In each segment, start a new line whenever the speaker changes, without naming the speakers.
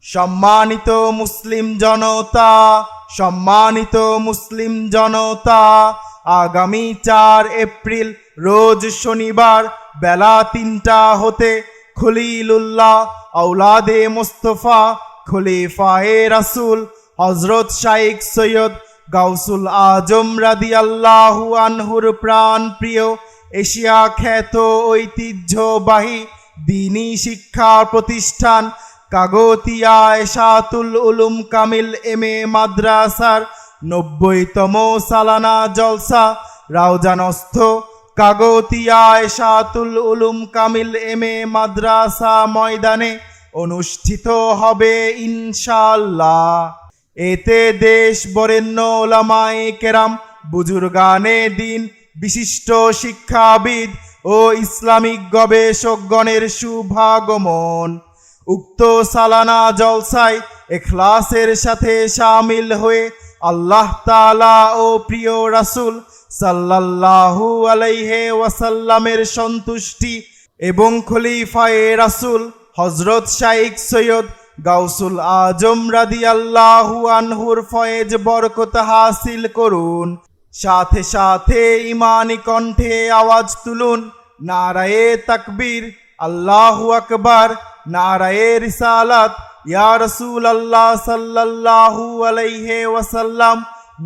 সম্মানিত মুসলিম জনতা, সম্মানিত মুসলিম জনতা, আগামী ৪ এপ্রিল রোজ শনিবার বেলা ৩টা হতে খলিলুল্লাহ আওলাদে মুস্তফা খলিফায়ে রাসূল হযরত শাইখ সৈয়দ গাউসুল আজম রাদিয়াল্লাহু আনহুর প্রাণ প্রিয় এশিয়া খ্যাত ঐতিহ্যবাহী দ্বীনী শিক্ষা প্রতিষ্ঠান কাগতিয়া এশাতুল উলুম কামিল এম.এ. মাদ্রাসার ৯০তম সালানা জলসা রাউজানস্থ কাগতিয়া এশাতুল উলুম কামিল এম.এ. মাদ্রাসা ময়দানে অনুষ্ঠিত হবে ইনশাআল্লাহ। এতে দেশ বরেণ্য ওলামায়ে কেরাম, বুজুর্গানে দ্বীন, বিশিষ্ট শিক্ষাবিদ ও ইসলামিক গবেষকগণের শুভাগমন। উক্ত সালানা জলসায় ইখলাসের সাথে শামিল হয়ে আল্লাহ তাআলা ও প্রিয় রাসূল সাল্লাল্লাহু আলাইহি ওয়াসাল্লামের সন্তুষ্টি এবং খলিফায়ে রাসূল হযরত শাইখ সৈয়দ গাউসুল আজম রাদিয়াল্লাহু আনহুর ফয়েজ বরকত হাসিল করুন। সাথে সাথে ঈমানি কণ্ঠে আওয়াজ তুলুন, নারায়ে তাকবীর, আল্লাহু আকবার, নারায়ে রিসালাত, ইয়া রাসূলুল্লাহ সাল্লাল্লাহু আলাইহি ওয়াসাল্লাম,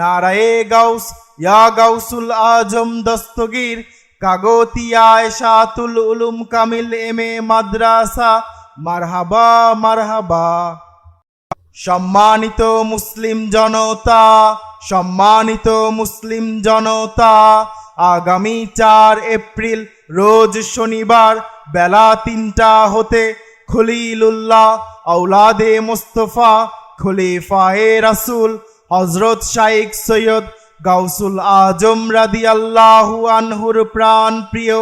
নারায়ে গাউস, ইয়া গাউসুল আজম দস্তগীর, কাগতিয়া এশাতুল উলুম কামিল এম.এ. মাদ্রাসা, মারহাবা মারহাবা। সম্মানিত মুসলিম জনতা, সম্মানিত মুসলিম জনতা, আগামী ৪ এপ্রিল রোজ শনিবার বেলা ৩টা হতে খলিলুল্লাহ আওলাদে মুস্তফা খলিফায়ে রাসূল হযরত শাইখ সৈয়দ গাউসুল আজম রাদিয়াল্লাহু আনহুর প্রাণ প্রিয়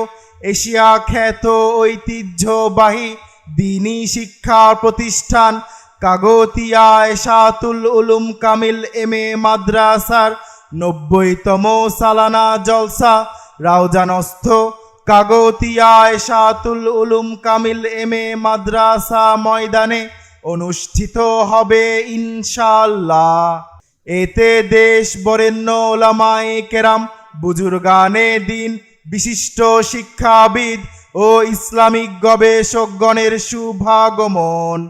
এশিয়া খ্যাত ঐতিহ্যবাহী দ্বীনী শিক্ষা প্রতিষ্ঠান কাগতিয়া এশাতুল উলুম কামিল এম.এ. মাদ্রাসার ৯০তম সালানা জলসা রাউজানস্থ কাগতিয়া এশাতুল উলুম কামিল এম.এ. মাদ্রাসা ময়দানে অনুষ্ঠিত হবে ইনশাআল্লাহ। এতে দেশ বরেণ্য ওলামায়ে কেরাম, বুজুর্গানে দ্বীন, বিশিষ্ট শিক্ষাবিদ ও ইসলামিক গবেষকগণের শুভাগমন।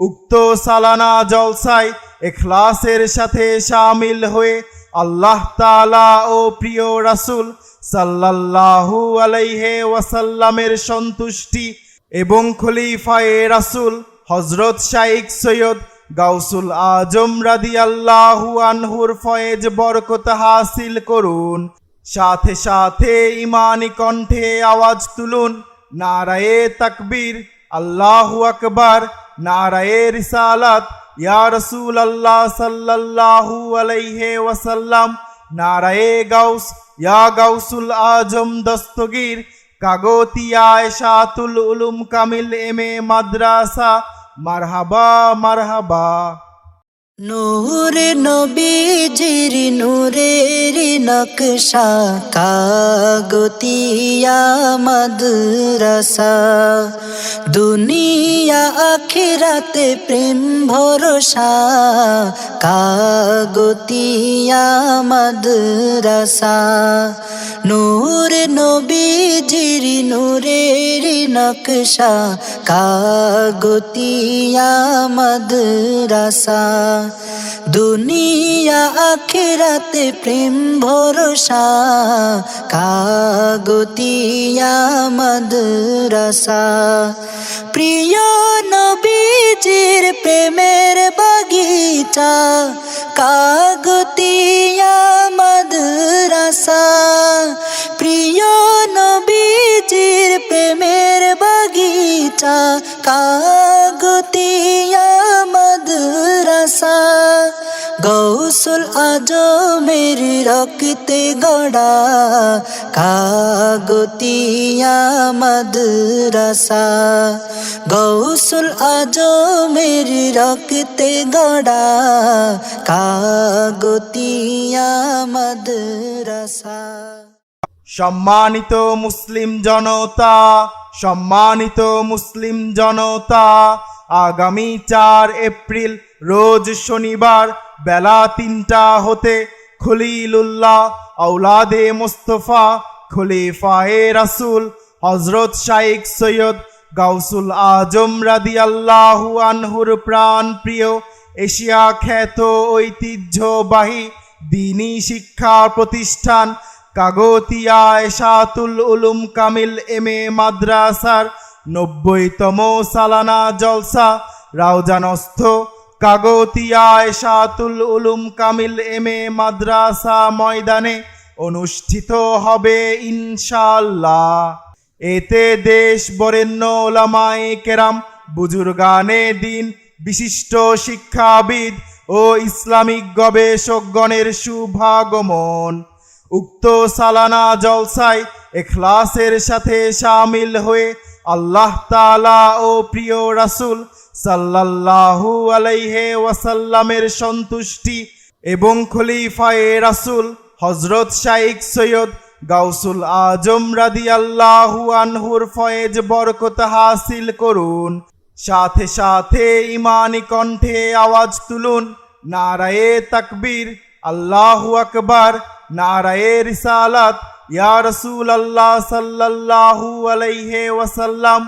উক্ত সালানা জলসায় ইখলাসের সাথে শামিল হয়ে আল্লাহ তাআলা ও প্রিয় রাসূল সাল্লাল্লাহু আলাইহি ওয়াসাল্লামের সন্তুষ্টি এবং খলিফায়ে রাসূল হযরত শাইখ সৈয়দ গাউসুল আজম রাদিয়াল্লাহু আনহুর ফয়েজ বরকত হাসিল করুন। সাথে সাথে ঈমানি কণ্ঠে আওয়াজ তুলুন, নারায়ে তাকবীর, আল্লাহু আকবার, নারায়ে রিসালাত, ইয়া রাসূলুল্লাহ সাল্লাল্লাহু আলাইহি ওয়াসাল্লাম, নারায়ে গাউস, ইয়া গাউসুল আজম দস্তগীর, কাগতিয়া এশাতুল উলুম কামিল এম.এ. মাদ্রাসা, মারহাবা মারহাবা।
নূরে নবীজির নূরের নকশা কাগতিয়া মাদ্রাসা, দুনিয়া আখিরাতে প্রেম ভরসা কাগতিয়া মাদ্রাসা। নূরে নবীজির নূরের নকশা কাগতিয়া মাদ্রাসা, দুনিয়া আখিরাতে প্রেম ভরসা কাগতিয়া মাদ্রাসা। প্রিয় নবীজির প্রেমের বাগিচা কাগতিয়া মাদ্রাসা, প্রিয় নবীজির প্রেমের বাগিচা কাগতিয়া মাদ্রাসা। গৌসুল আজমের রক্তে গড়া কাগতিয়া মাদ্রাসা, গৌসুল আজমের রক্তে গড়া কাগতিয়া মাদ্রাসা।
সম্মানিত মুসলিম জনতা, সম্মানিত মুসলিম জনতা, আগামী ৪ এপ্রিল রোজ শনিবার বেলা ৩টা হতে খলিলুল্লাহ আওলাদে মুস্তফা খলিফায়ে রাসূল হযরত শাইখ সৈয়দ গাউসুল আজম রাদিয়াল্লাহু আনহুর প্রাণ প্রিয় এশিয়া খ্যাত ঐতিহ্যবাহী দ্বীনি শিক্ষা প্রতিষ্ঠান কাগতিয়া এশাতুল উলুম কামিল মাদ্রাসার ৯০তম সালানা জলসা রাউজানস্থ কাগতিয়া এশাতুল উলুম কামিল মাদ্রাসা ময়দানে অনুষ্ঠিত হবে ইনশাআল্লাহ। এতে দেশ বরেণ্য ওলামায়ে কেরাম বুজুর্গানে দ্বীন বিশিষ্ট শিক্ষাবিদ ও ইসলামিক গবেষকগণের শুভাগমন। উক্ত সালানা জলসায় ইখলাসের সাথে শামিল হয়ে আল্লাহ তাআলা ও প্রিয় রাসূল সাল্লাল্লাহু আলাইহি ওয়াসাল্লামের সন্তুষ্টি এবং খলিফায়ে রাসূল হযরত শাইখ সৈয়দ গাউসুল আজম রাদিয়াল্লাহু আনহুর ফয়েজ বরকত হাসিল করুন। সাথে সাথে ঈমানি কণ্ঠে আওয়াজ তুলুন নারায়ে তাকবীর, আল্লাহু আকবার, নারায়ে রিসালাত, ইয়া রাসূলুল্লাহ সাল্লাল্লাহু আলাইহি ওয়াসাল্লাম,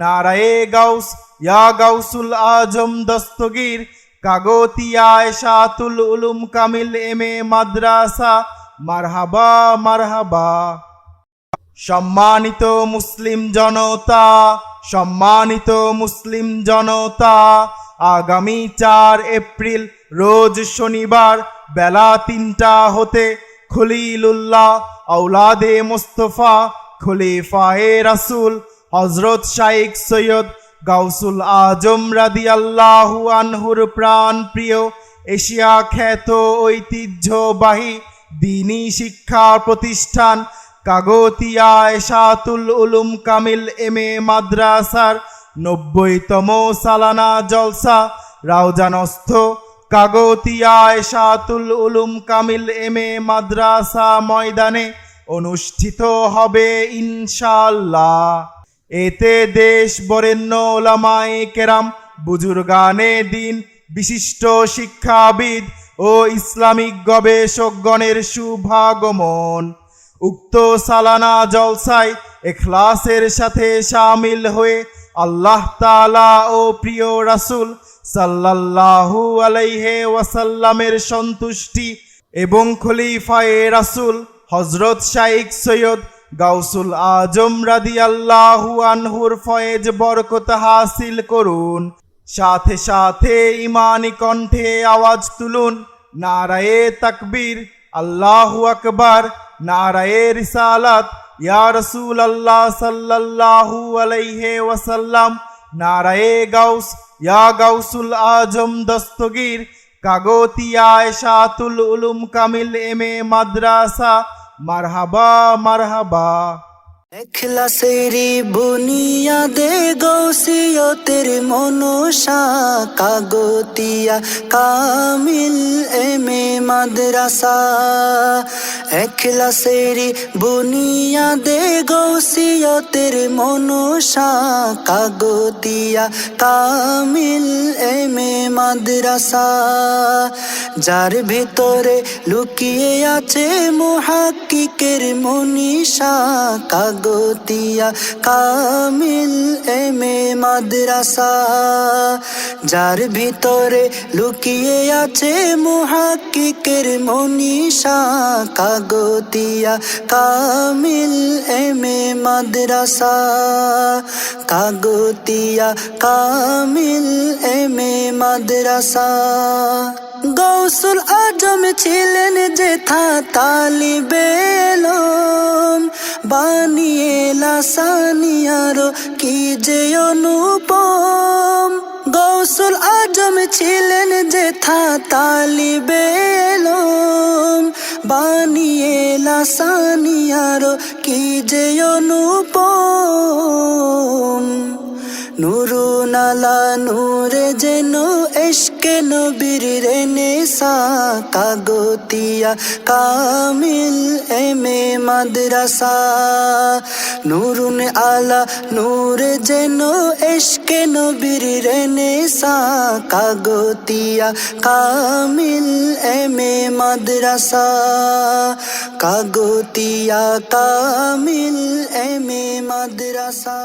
নারায়ে গাউস, ইয়া গাউসুল আজম দস্তগীর, কাগতিয়া এশাতুল উলুম কামিল মাদ্রাসা, মারহাবা মারহাবা। সম্মানিত মুসলিম জনতা, সম্মানিত মুসলিম জনতা, আগামী ৪ এপ্রিল রোজ শনিবার বেলা ৩টা হতে খলিলুল্লাহ আওলাদে মুস্তফা খলিফায়ে রাসূল হযরত শাইখ সৈয়দ গাউসুল আজম রাদিয়াল্লাহু আনহুর প্রাণ প্রিয় এশিয়া খ্যাত ঐতিহ্যবাহী দ্বীনি শিক্ষা প্রতিষ্ঠান কাগতিয়া এশাতুল উলুম কামিল মাদ্রাসার ৯০তম সালানা জলসা রাউজানস্থ কাগতিয়া এশাতুল উলুম কামিল মাদ্রাসা ময়দানে অনুষ্ঠিত হবে ইনশাআল্লাহ। এতে দেশ বরেণ্য ওলামায়ে কেরাম বুজুর্গানে দ্বীন বিশিষ্ট শিক্ষাবিদ ও ইসলামিক গবেষকগণের শুভাগমন। উক্ত সালানা জলসায় ইখলাসের সাথে শামিল হয়ে আল্লাহ তাআলা ও প্রিয় রাসূল সাল্লাল্লাহু আলাইহি ওয়াসাল্লামের সন্তুষ্টি এবং খলিফায়ে রাসূল হযরত শাইখ সৈয়দ গাউসুল আজম রাদিয়াল্লাহু আনহুর ফয়েজ বরকত হাসিল করুন। সাথে সাথে ঈমানি কণ্ঠে আওয়াজ তুলুন নারায়ে তাকবীর, আল্লাহু আকবার, নারায়ে রিসালাত, ইয়া রাসূলুল্লাহ সাল্লাল্লাহু আলাইহি ওয়াসাল্লাম, নারায়ে গাউস, ইয়া গাউসুল আজম দস্তগীর, কাগতিয়া এশাতুল উলুম কামিল মাদ্রাসা, মারহাবা মারহাবা।
ইখলাসেরি বুনিয়াদে গৌসিয়তের মনসা কাগতিয়া কামিল মাদ্রাসা। ইখলাসেরি বুনিয়াদে গৌসিয়তের মনসা কাগতিয়া কামিল মাদ্রাসা। যার ভিতরে লুকিয়ে আছে মুহাক্কিকের মনীষা কাগতিয়া কামিল মাদ্রাসা। যার ভিতরে লুকিয়ে আছে মুহাক্কিকের মনীষা কাগতিয়া কামিল মাদ্রাসা। কাগতিয়া কামিল মাদ্রাসা। গৌসুল আজম ছিলেন যেথা তালিবে ইলম, বানিয়ে লাসানিয়ারো কি যে অনুপম। গৌসুল আজম ছিলেন যেথা তালিবে ইলম, বানিয়ে লাসানিয়ারো কি যে অনুপম। নুরুন আলা নূরে যেন ইশকে নবীর রেনেসা কাগতিয়া কামিল এমএ মাদ্রাসা নুরুন আলা নূরে যেন ইশকে নবীর রেনেসা কাগতিয়া কামিল এমএ মাদ্রাসা কাগতিয়া কামিল এমএ মাদ্রাসা।